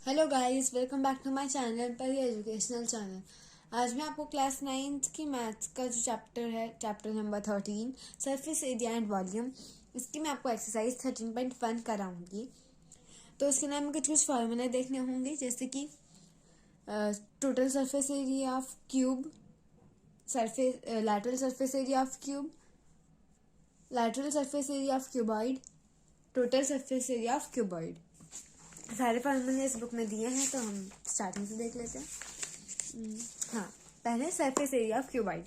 Hello guys, welcome back to my channel पर educational channel. आज मैं आपको क्लास 9th की मैथ्स का जो चैप्टर है, chapter number 13 surface area and volume, इसकी मैं आपको एक्सरसाइज 13.1 कराऊंगी। तो इसके लिए हमें कुछ कुछ फॉर्मूले देखने होंगे, जैसे कि total surface area of cube, surface lateral surface area of cube, lateral surface area of cuboid, total surface area of cuboid. सारे फॉर्मूले इस बुक में दिए हैं, तो हम स्टार्टिंग से देख लेते हैं। हाँ, पहले surface area of cuboid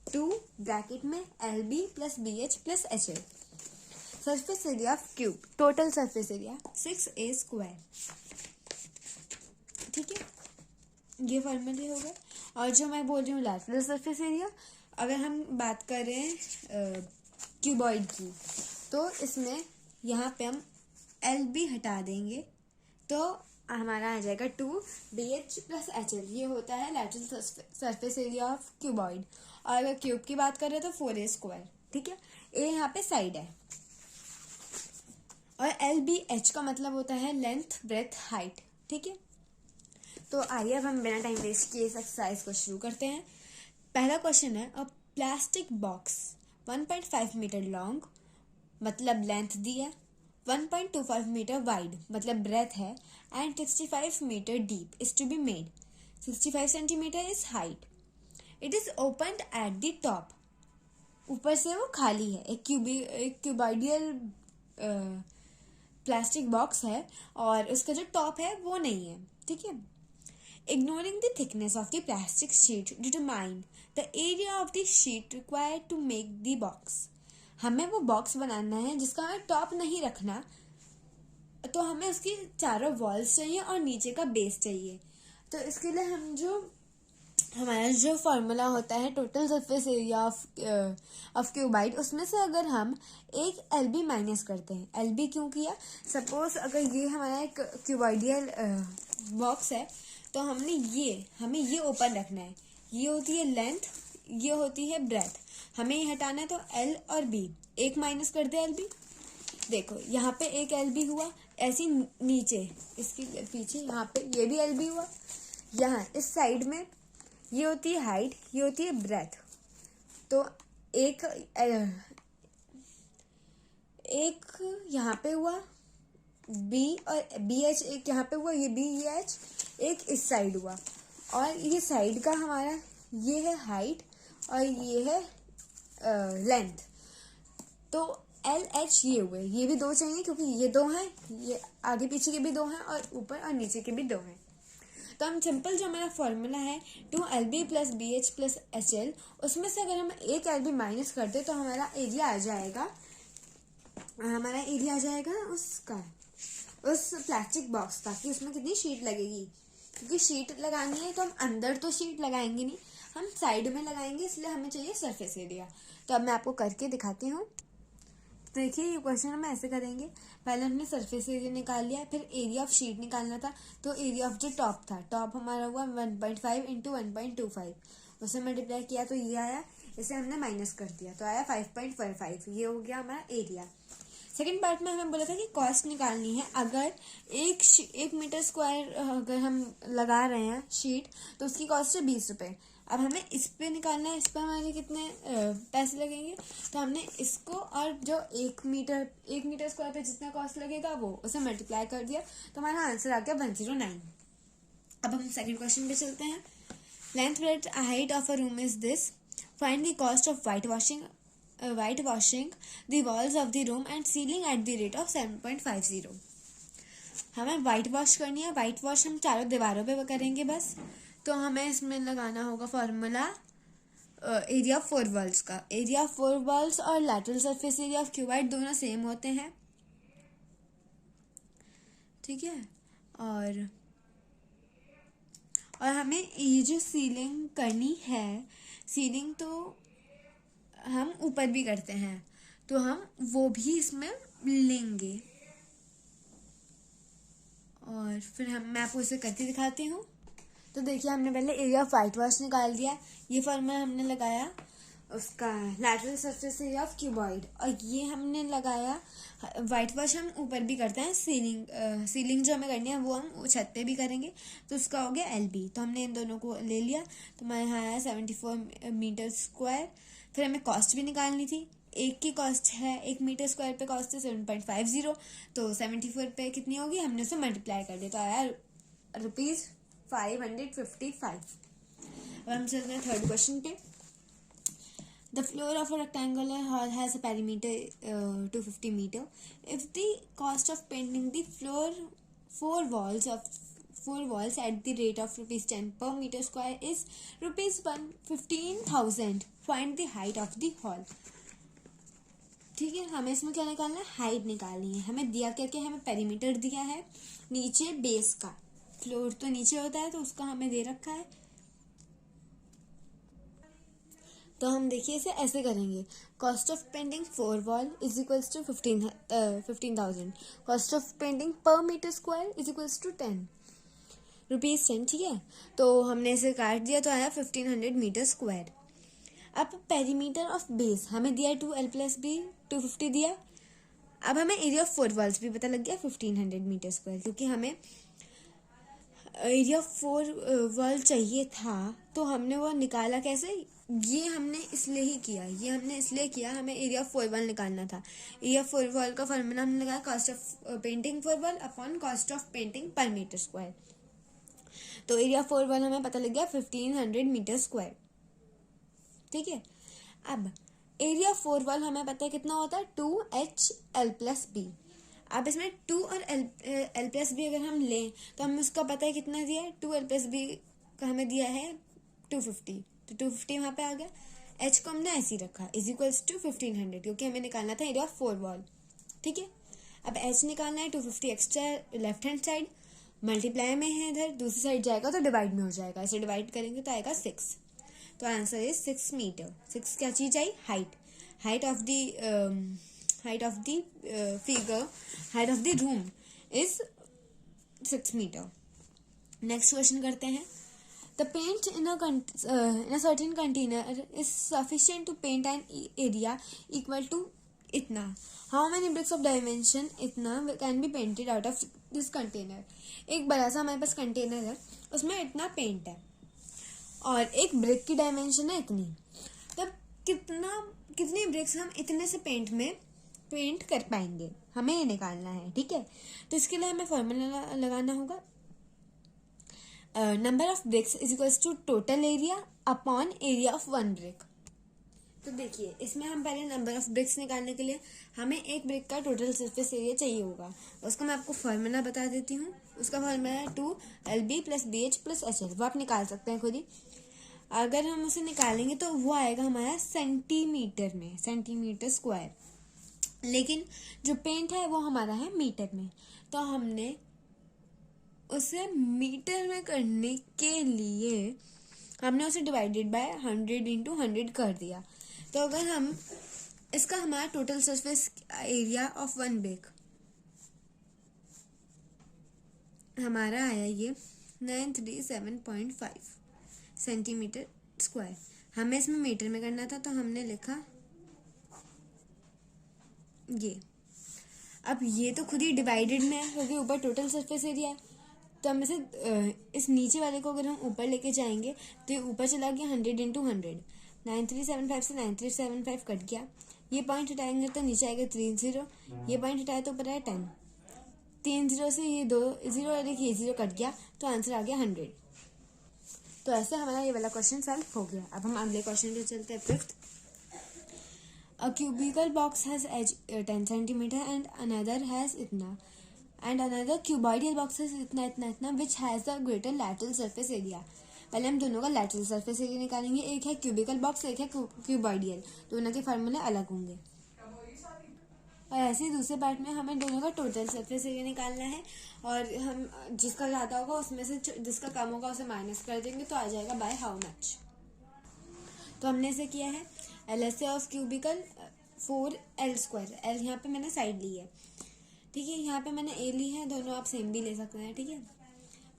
2 bracket में LB plus BH plus HL। Surface area of cube, total surface area 6A²। ठीक है, ये फॉर्मूले हो गए। और जो मैं बोल रही हूँ लैटरल सरफेस एरिया, अगर हम बात करें क्यूबॉइड की, तो इसमें यहाँ पे हम LB हटा देंगे तो हमारा आ जाएगा 2BH प्लस HL। ये होता है lateral surface area of cuboid. और अगर क्यूब की बात करें तो 4A²। ठीक है, ए यहाँ पे साइड है। और LBH का मतलब होता है लेंथ, ब्रेथ, हाइट। ठीक है, तो आइए अब हम बिना टाइम वेस्ट किए इस एक्सरसाइज को शुरू करते हैं। पहला क्वेश्चन है, a plastic box 1.5 metre long, मतलब लेंथ दी है, 1.25 मीटर वाइड मतलब ब्रेथ है, and 65 metre deep is to be made. 65 centimetre is height. It is opened at the top. ऊपर से वो खाली है, एक क्यूबॉइडियल प्लास्टिक बॉक्स है और उसका जो टॉप है वो नहीं है। ठीक है, ignoring the thickness of the plastic sheet, determine the area of the sheet required to make the box। हमें वो बॉक्स बनाना है जिसका हमें टॉप नहीं रखना, तो हमें उसकी चारों वॉल्स चाहिए और नीचे का बेस चाहिए। तो इसके लिए हमारा जो फॉर्मूला होता है total surface area of cuboid, उसमें से अगर हम एक LB माइनस करते हैं, LB क्यों किया, सपोज अगर ये हमारा एक क्यूबाइडियल बॉक्स है, तो हमें ये ओपन रखना है। ये होती है लेंथ, ये होती है ब्रेथ, हमें ये हटाना है। तो L और B, एक माइनस कर दे LB। देखो यहाँ पे एक LB हुआ, ऐसी नीचे इसके पीछे यहाँ पे ये भी LB हुआ। यहाँ इस साइड में ये होती है हाइट, ये होती है ब्रेथ। तो एक यहाँ पे हुआ B और BH, एक यहाँ पे हुआ, ये BH, एक इस साइड हुआ। और ये साइड का हमारा ये है हाइट और ये है लेंथ। तो LH ये हुए, ये भी दो चाहिए क्योंकि ये दो हैं, ये आगे पीछे के भी दो हैं और ऊपर और नीचे के भी दो हैं। तो हम सिंपल जो हमारा फॉर्मूला है 2LB plus BH plus HL, उसमें से अगर हम एक LB माइनस कर दे तो हमारा एरिया आ जाएगा उसका, उस प्लास्टिक बॉक्स का, कि उसमें कितनी शीट लगेगी। क्योंकि शीट लगानी है तो हम अंदर तो शीट लगाएंगे नहीं, हम साइड में लगाएंगे, इसलिए हमें चाहिए सरफेस एरिया। तो अब मैं आपको करके दिखाती हूँ। देखिए, ये क्वेश्चन हम ऐसे करेंगे। पहले हमने सरफेस एरिया निकाल लिया, फिर एरिया ऑफ शीट निकालना था। तो एरिया ऑफ जो टॉप था, टॉप हमारा हुआ 1.5 इंटू 1.25, उसे मल्टीप्लाई किया तो ये आया, इसे हमने माइनस कर दिया तो आया 5.45। ये हो गया हमारा एरिया। सेकेंड पार्ट में हमें बोला था कि कॉस्ट निकालनी है। अगर एक मीटर स्क्वायर अगर हम लगा रहे हैं शीट, तो उसकी कॉस्ट है 20 रुपये। अब हमें इस पे निकालना है, इस पर हमारे कितने पैसे लगेंगे। तो हमने इसको और जो एक मीटर स्क्वायर पे जितना कॉस्ट लगेगा वो उसे मल्टीप्लाई कर दिया, तो हमारा आंसर आ गया 109। अब हम सेकंड क्वेश्चन पे चलते हैं। Length breadth height of a room is this, find the cost of whitewashing the walls of the room and ceiling at the rate of 7.50। हमें वाइट वॉश करनी है। वाइट वॉश हम चारों दीवारों पे करेंगे बस। तो हमें इसमें लगाना होगा फॉर्मूला एरिया ऑफ 4 वॉल्स का। एरिया ऑफ 4 वॉल्स और lateral surface area of cuboid दोनों सेम होते हैं। ठीक है, और हमें ये जो सीलिंग करनी है, सीलिंग तो हम ऊपर भी करते हैं, तो हम वो भी इसमें लेंगे। और फिर मैं आपको इसे करके दिखाती हूँ। तो देखिए, हमने पहले एरिया ऑफ वाइट वॉश निकाल दिया। ये फॉर्मूला हमने लगाया उसका lateral surface area of cuboid, और ये हमने लगाया वाइट वॉश हम ऊपर भी करते हैं, सीलिंग जो हमें करनी है वो हम छत पे भी करेंगे, तो उसका हो गया LB। तो हमने इन दोनों को ले लिया, तो हमारे यहाँ आया 74 मीटर स्क्वायर। फिर हमें कॉस्ट भी निकालनी थी, एक की कॉस्ट है, 1 मीटर स्क्वायर पे कॉस्ट है 7.50, तो 74 पे कितनी होगी, हमने उसे मल्टीप्लाई कर दिया, तो आया ₹555। अब हम चलते हैं थर्ड क्वेश्चन पे। The floor of a rectangular hall has a perimeter 250 meter. If the cost of painting the four walls at the rate of ₹10 per meter square is ₹15,000, find the height of the hall. ठीक है, हमें इसमें क्या निकालना है, height निकालनी है। हमें दिया क्या, हमें पेरीमीटर दिया है नीचे बेस का, फ्लोर तो नीचे होता है तो उसका हमें दे रखा है। तो हम देखिए इसे ऐसे करेंगे, cost of painting 4 wall is equals to 15,000, cost of painting per metre square is equals to ₹10। ठीक है, तो हमने इसे काट दिया तो आया 1500 मीटर स्क्वायर। अब पेरीमीटर ऑफ बेस हमें दिया 2L+B 250 दिया। अब हमें एरिया ऑफ 4 वॉल्स भी पता लग गया 1500 मीटर स्क्वायर, क्योंकि हमें एरिया ऑफ 4 वॉल चाहिए था, तो हमने वो निकाला कैसे, ये हमने इसलिए किया, हमें एरिया ऑफ 4 वॉल निकालना था। एरिया ऑफ 4 वॉल का फॉर्मूला हमने लगाया cost of painting 4 wall upon cost of painting per metre square. तो एरिया ऑफ 4 वॉल हमें पता लग गया 1500 मीटर स्क्वायर। ठीक है, अब एरिया ऑफ 4 वॉल हमें पता है कितना होता है, 2HL+B। अब इसमें 2 और L+B अगर हम लें तो हमें उसका पता है कितना दिया है, 2L+B का हमें दिया है 250, तो 250 वहाँ पे आ गया। H को हमने ऐसे ही रखा इज इक्वल्स टू 1500, क्योंकि हमें निकालना था एरिया ऑफ 4 वॉल। ठीक है, अब H निकालना है 250 extra left hand side, multiply में है इधर, दूसरी साइड जाएगा तो डिवाइड में हो जाएगा, इसे डिवाइड करेंगे तो आएगा 6। तो आंसर इज 6 मीटर। 6 क्या चीज आई, height of the figure, height of the room is 6 metre. Next question करते हैं। The paint in a certain container is sufficient to paint an area equal to इतना. How many bricks of dimension इतना can be painted out of this container? एक बड़ा सा हमारे पास container है, उसमें इतना पेंट है और एक ब्रिक की डायमेंशन है इतनी, तब कितनी ब्रिक्स हम इतने से पेंट में पेंट कर पाएंगे, हमें ये निकालना है। ठीक है, तो इसके लिए हमें फॉर्मूला लगाना होगा, number of bricks is equals to total area upon area of 1 brick. तो देखिए इसमें हम पहले नंबर ऑफ ब्रिक्स निकालने के लिए हमें एक ब्रिक का टोटल सरफेस एरिया चाहिए होगा, उसका मैं आपको फॉर्मूला बता देती हूँ। उसका फॉर्मूला है 2LB + BH + HL, वो आप निकाल सकते हैं खुद ही। अगर हम उसे निकालेंगे तो वो आएगा हमारा सेंटीमीटर में, सेंटीमीटर स्क्वायर, लेकिन जो पेंट है वो हमारा है मीटर में, तो हमने उसे मीटर में करने के लिए हमने उसे डिवाइडेड बाय 100 × 100 कर दिया। तो अगर हम इसका हमारा total surface area of 1 brick हमारा आया ये 937.5 सेंटीमीटर स्क्वायर। हमें इसमें मीटर में करना था तो हमने लिखा ये। अब ये तो खुद ही डिवाइडेड में है क्योंकि ऊपर टोटल सरफेस एरिया है, तो हम इसे इस नीचे वाले को अगर हम ऊपर लेके जाएंगे तो ये ऊपर चला गया 100 × 100, 9375 से 9375 कट गया, ये पॉइंट हटाएंगे तो नीचे आएगा 30, ये पॉइंट हटाए तो ऊपर आया 10, 3 0 से ये 2 0 और एक ये 0 कट गया, तो आंसर आ गया 100। तो ऐसे हमारा ये वाला क्वेश्चन सॉल्व हो गया। अब हम अगले क्वेश्चन पे चलते हैं, 5th। A cubical box has edge 10 centimeter and another has इतना, and another cuboidal box has इतना which has the greater lateral surface area। पहले हम दोनों का lateral surface area निकालेंगे, एक है cubical box, एक है cuboidal, दोनों के फार्मूले अलग होंगे। और ऐसे ही दूसरे पार्ट में हमें दोनों का टोटल सरफेस एरिया निकालना है, और हम जिसका ज़्यादा होगा उसमें से जिसका कम होगा उसे माइनस कर देंगे, तो आ जाएगा बाय हाउ मच। तो हमने इसे किया है LHS of cubicle 4L², L यहाँ पे मैंने साइड ली है, ठीक है, यहाँ पे मैंने A ली है, दोनों आप सेम भी ले सकते हैं। ठीक है,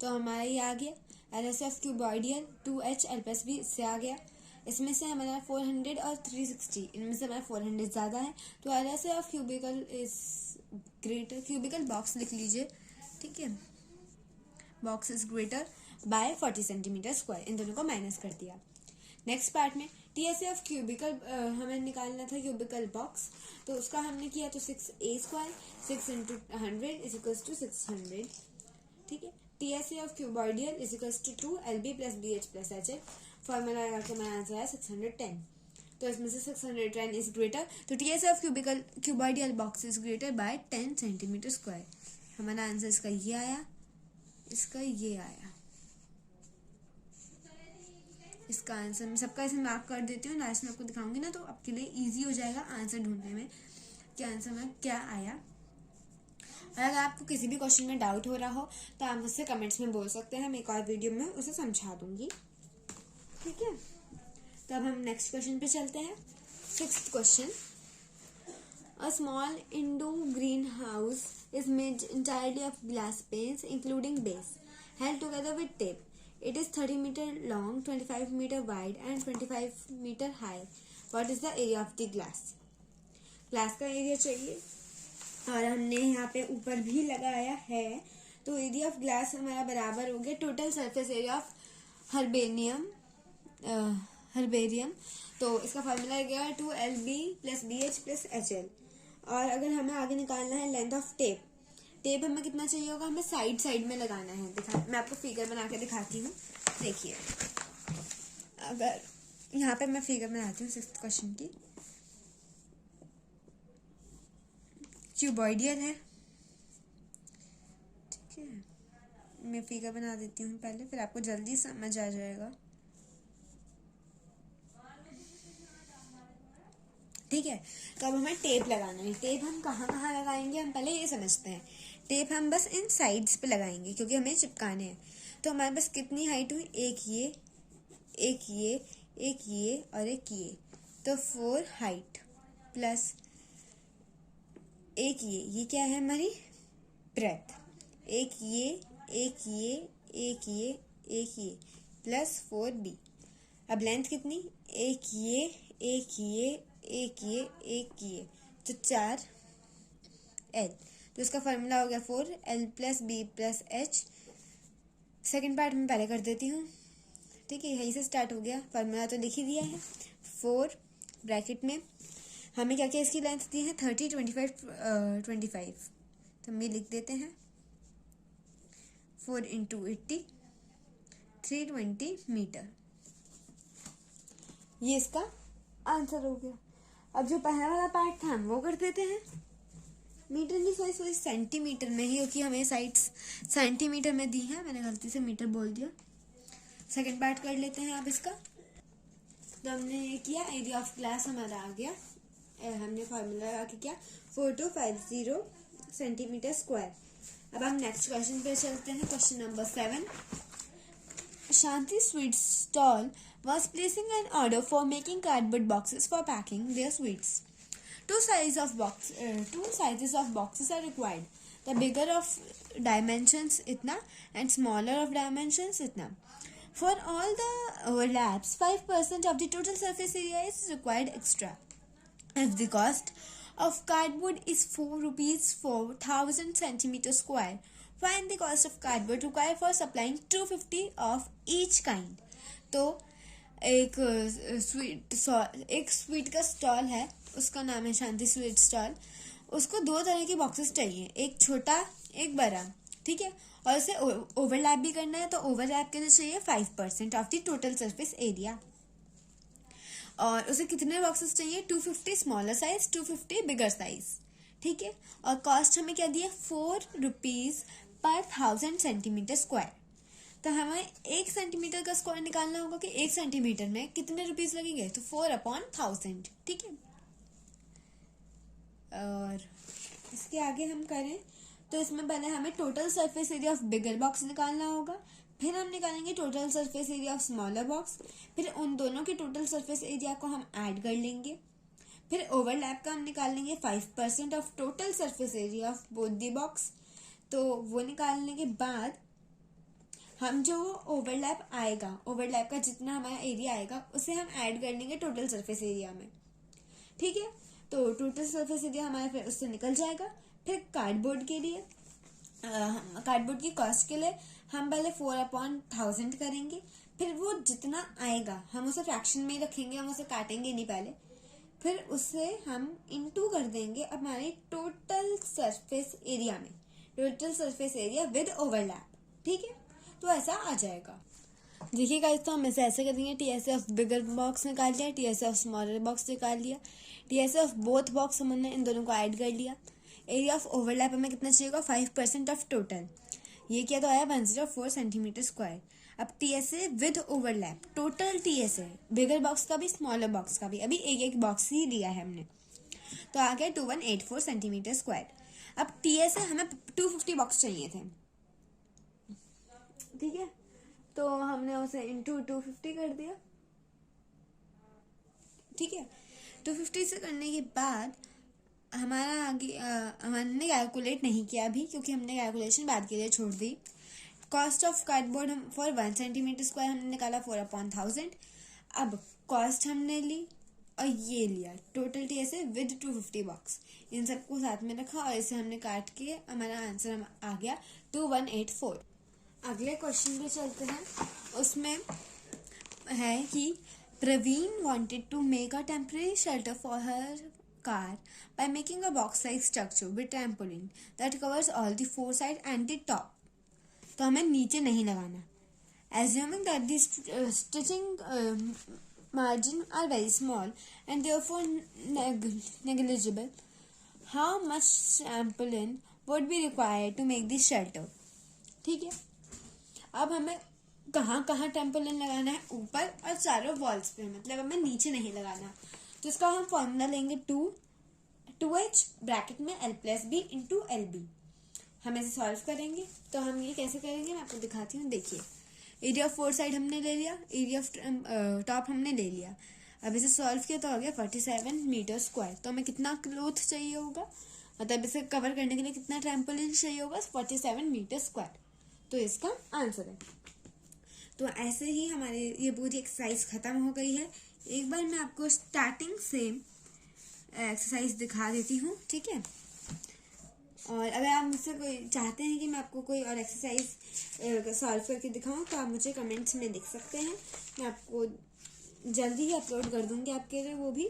तो हमारा ये आ गया LHS ऑफ क्यूबॉइडियल 2HL+B, इससे आ गया इसमें से हमारा 400 और 360, इनमें से हमारा 400 ज़्यादा है, तो एरिया से of cubical is greater, cubical box लिख लीजिए, ठीक है, box is greater by 40 centimetre square, इन दोनों को माइनस कर दिया। नेक्स्ट पार्ट में टीएसए ऑफ क्यूबिकल हमें निकालना था क्यूबिकल बॉक्स, तो उसका हमने किया तो 6a square 6 into 100 is equals to 600, ठीक है। TSA of cuboidal is equals to 2lb plus bh plus hh, formula लगा के मेरा आंसर है 610, तो इसमें से 610 इज ग्रेटर, तो TSA of cuboidal box is greater by 10 centimetre square, हमारा आंसर इसका ये आया, इसका ये आया, इसका आंसर मैं सबका इसे मार्क कर देती हूँ, लास्ट में आपको दिखाऊंगी ना, तो आपके लिए इजी हो जाएगा आंसर ढूंढने में कि आंसर में क्या आया। और अगर आपको किसी भी क्वेश्चन में डाउट हो रहा हो तो आप मुझसे कमेंट्स में बोल सकते हैं, मैं एक और वीडियो में उसे समझा दूंगी, ठीक है। तो अब हम नेक्स्ट क्वेश्चन पे चलते हैं। 6th question, a small Indo green house is made entirely of glass panes including base held together with tape. It is 30 meter long, 25 meter wide and 25 meter high. What is the area of the glass? Glass का area चाहिए और हमने यहाँ पे ऊपर भी लगाया है, तो एरिया ऑफ ग्लास हमारा बराबर हो गया total surface area of herbarium, तो इसका फॉर्मूला गया 2lb plus bh plus hl। और अगर हमें आगे निकालना है लेंथ ऑफ टेप, टेप हमें कितना चाहिए होगा, हमें साइड साइड में लगाना है, मैं आपको फिगर बना के दिखाती हूँ, देखिए। अगर यहाँ पे मैं फिगर बनाती हूँ 6th क्वेश्चन की, क्यूबॉइडियल है, ठीक है, मैं फिगर बना देती हूँ पहले, फिर आपको जल्दी समझ आ जाएगा, ठीक है। तो अब हमें टेप लगाना है, टेप हम कहाँ कहाँ लगाएंगे हम पहले ये समझते हैं। टेप हम बस इन साइड्स पे लगाएंगे क्योंकि हमें चिपकाने हैं, तो हमारे पास कितनी हाइट हुई, एक ये, एक ये, एक ये और एक ये, तो 4 हाइट प्लस एक ये क्या है हमारी ब्रेथ, एक ये, एक ये, एक ये, एक ये प्लस 4b। अब लेंथ कितनी, एक ये, एक ये, एक ये, एक ये, तो 4l, तो इसका फॉर्मूला हो गया 4l plus b plus h। Second part में पहले कर देती हूँ, ठीक है, यहीं से स्टार्ट हो गया, फॉर्मूला तो लिख ही दिया है, 4 ब्रैकेट में हमें क्या क्या इसकी लेंथ दी है 30, 25, 25, तो हम ये लिख देते हैं 4 इंटू 80, 320 मीटर, ये इसका आंसर हो गया। अब जो पहला वाला पार्ट था हम वो कर देते हैं, मीटर नहीं सॉरी सेंटीमीटर में ही, क्योंकि हमें साइड्स सेंटीमीटर में दी है, मैंने गलती से मीटर बोल दिया। सेकंड पार्ट कर लेते हैं आप इसका, तो हमने ये किया, एरिया ऑफ ग्लास हमारा आ गया, हमने फार्मूला लगा के किया 4250 सेंटीमीटर स्क्वायर। अब हम नेक्स्ट क्वेश्चन पे चलते हैं, question number 7। Shanti Sweets stall was placing an order for making cardboard boxes for packing their sweets. Two sizes of boxes are required. The bigger of dimensions itna and smaller of dimensions itna. For all the overlaps, 5% of the total surface area is required extra. If the cost of cardboard is 4 rupees for 1000 centimeter square, find the cost of cardboard required for supplying 250 of each kind. तो एक sweet का stall है, उसका नाम है शांति sweet stall, उसको 2 तरह के बॉक्सेस चाहिए, एक छोटा एक बड़ा, ठीक है, और उसे ओवरलैप भी करना है, तो ओवरलैप के लिए चाहिए 5% of the total surface area. और उसे कितने बॉक्सेस चाहिए, 250 स्मॉलर साइज, 250 बिगर साइज, ठीक है। और कॉस्ट हमें क्या दिया, 4 रुपीज पर 1000 सेंटीमीटर स्क्वायर। तो हमें 1 सेंटीमीटर का स्क्वायर निकालना होगा कि 1 सेंटीमीटर में कितने रुपीज लगेंगे, तो 4/1000, ठीक है। और इसके आगे हम करें तो इसमें पहले हमें total surface area of bigger box निकालना होगा, फिर हम निकालेंगे total surface area of smaller box, फिर उन दोनों के टोटल सरफेस एरिया को हम ऐड कर लेंगे, फिर ओवरलैप का हम निकाल लेंगे 5% of total surface area of both the box. तो वो निकालने के बाद हम जो ओवरलैप आएगा, ओवरलैप का जितना हमारा एरिया आएगा उसे हम ऐड कर लेंगे टोटल सरफेस एरिया में, ठीक है। तो टोटल सरफेस एरिया हमारा फिर उससे निकल जाएगा। फिर कार्डबोर्ड के लिए, कार्डबोर्ड की कॉस्ट के लिए हम पहले 4/1000 करेंगे, फिर वो जितना आएगा हम उसे फ्रैक्शन में ही रखेंगे, हम उसे काटेंगे नहीं पहले, फिर उससे हम इनटू कर देंगे हमारे टोटल सरफेस एरिया में, total surface area with overlap, ठीक है। तो ऐसा आ जाएगा। देखिए गाइस, तो हम ऐसे करेंगे, टीएसए ऑफ बिगर बॉक्स निकाल लिया, टीएसए ऑफ स्मॉलर बॉक्स निकाल लिया, टीएसए ऑफ बोथ बॉक्स हमने इन दोनों को ऐड कर लिया। एरिया ऑफ ओवरलैप हमें कितना चाहिए, 5% ऑफ टोटल, ये क्या तो आया 104 सेंटीमीटर स्क्वायर। अब TSA with overlap, total TSA bigger box का भी स्मॉलर बॉक्स का भी, अभी एक एक बॉक्स ही लिया है हमने, तो आ गया 2184 सेंटीमीटर स्क्वायर। अब टीएसए हमें 250 बॉक्स चाहिए थे, ठीक है, तो हमने उसे इंटू 250 कर दिया, ठीक है। 250 से करने के बाद हमारा आगे हमने कैलकुलेट नहीं किया अभी, क्योंकि हमने कैलकुलेशन बाद के लिए छोड़ दी। कॉस्ट ऑफ कार्डबोर्ड हम फॉर 1 सेंटीमीटर स्क्वायर हमने निकाला 4/1000। अब कॉस्ट हमने ली और ये लिया टोटल टीएसए विद 250 बॉक्स, इन सबको साथ में रखा और इसे हमने काट के हमारा आंसर आ गया 2184। अगले क्वेश्चन पे चलते हैं। उसमें है कि Praveen wanted to make a temporary shelter for her car by making a box-like structure with trampoline that covers all the four sides and the top. तो हमें नीचे नहीं लगाना। Assuming that the stitching margin are very small and therefore negligible, how much trampoline would be required to make this shelter? ठीक है, अब हमें कहाँ कहाँ टेम्पोलिन लगाना है, ऊपर और चारों वॉल्स पे, मतलब हमें नीचे नहीं लगाना। तो इसका हम फॉर्मूला लेंगे 2h ब्रैकेट में l+b इंटू LB। हम इसे सॉल्व करेंगे, तो हम ये कैसे करेंगे मैं आपको दिखाती हूँ। देखिए, एरिया ऑफ 4 साइड हमने ले लिया, एरिया ऑफ टॉप हमने ले लिया। अब इसे सॉल्व किया तो हो गया 47 मीटर स्क्वायर। तो हमें कितना क्लोथ चाहिए होगा, मतलब इसे कवर करने के लिए कितना ट्रैम्पोलिन चाहिए होगा, 47 मीटर स्क्वायर। तो इसका आंसर है। तो ऐसे ही हमारे ये पूरी एक्सरसाइज खत्म हो गई है। एक बार मैं आपको स्टार्टिंग से एक्सरसाइज दिखा देती हूँ, ठीक है। और अगर आप मुझसे कोई चाहते हैं कि मैं आपको कोई और एक्सरसाइज सॉल्व करके दिखाऊं, तो आप मुझे कमेंट्स में लिख सकते हैं, मैं आपको जल्दी ही अपलोड कर दूंगी आपके लिए वो भी।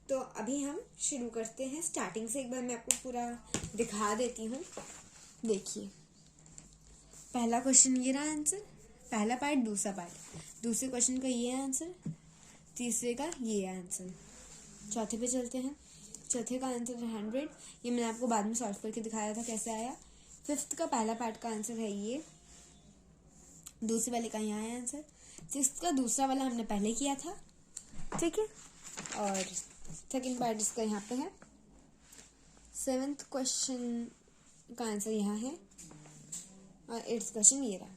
तो अभी हम शुरू करते हैं स्टार्टिंग से। एक बार मैं आपको पूरा दिखा देती हूँ। देखिए, पहला क्वेश्चन ये रहा आंसर, पहला पार्ट, दूसरा पार्ट, दूसरे क्वेश्चन का ये आंसर, तीसरे का ये आंसर। चौथे पे चलते हैं। चौथे का आंसर है 100, ये मैंने आपको बाद में सॉल्व करके दिखाया था कैसे आया। फिफ्थ का पहला पार्ट का आंसर है ये, दूसरे वाले का यहाँ है आंसर। सिक्स्थ का दूसरा वाला हमने पहले किया था, ठीक है, और सेकंड पार्ट इसका यहाँ पे है। सेवेंथ क्वेश्चन का आंसर यहाँ है और 8th क्वेश्चन ये रहा।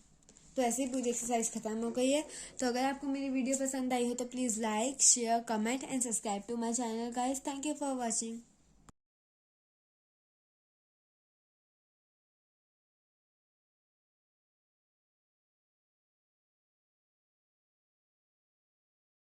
तो ऐसे ही पूरी एक्सरसाइज खत्म हो गई है। तो अगर आपको मेरी वीडियो पसंद आई हो तो please like, share, comment and subscribe to my channel guys. Thank you for watching.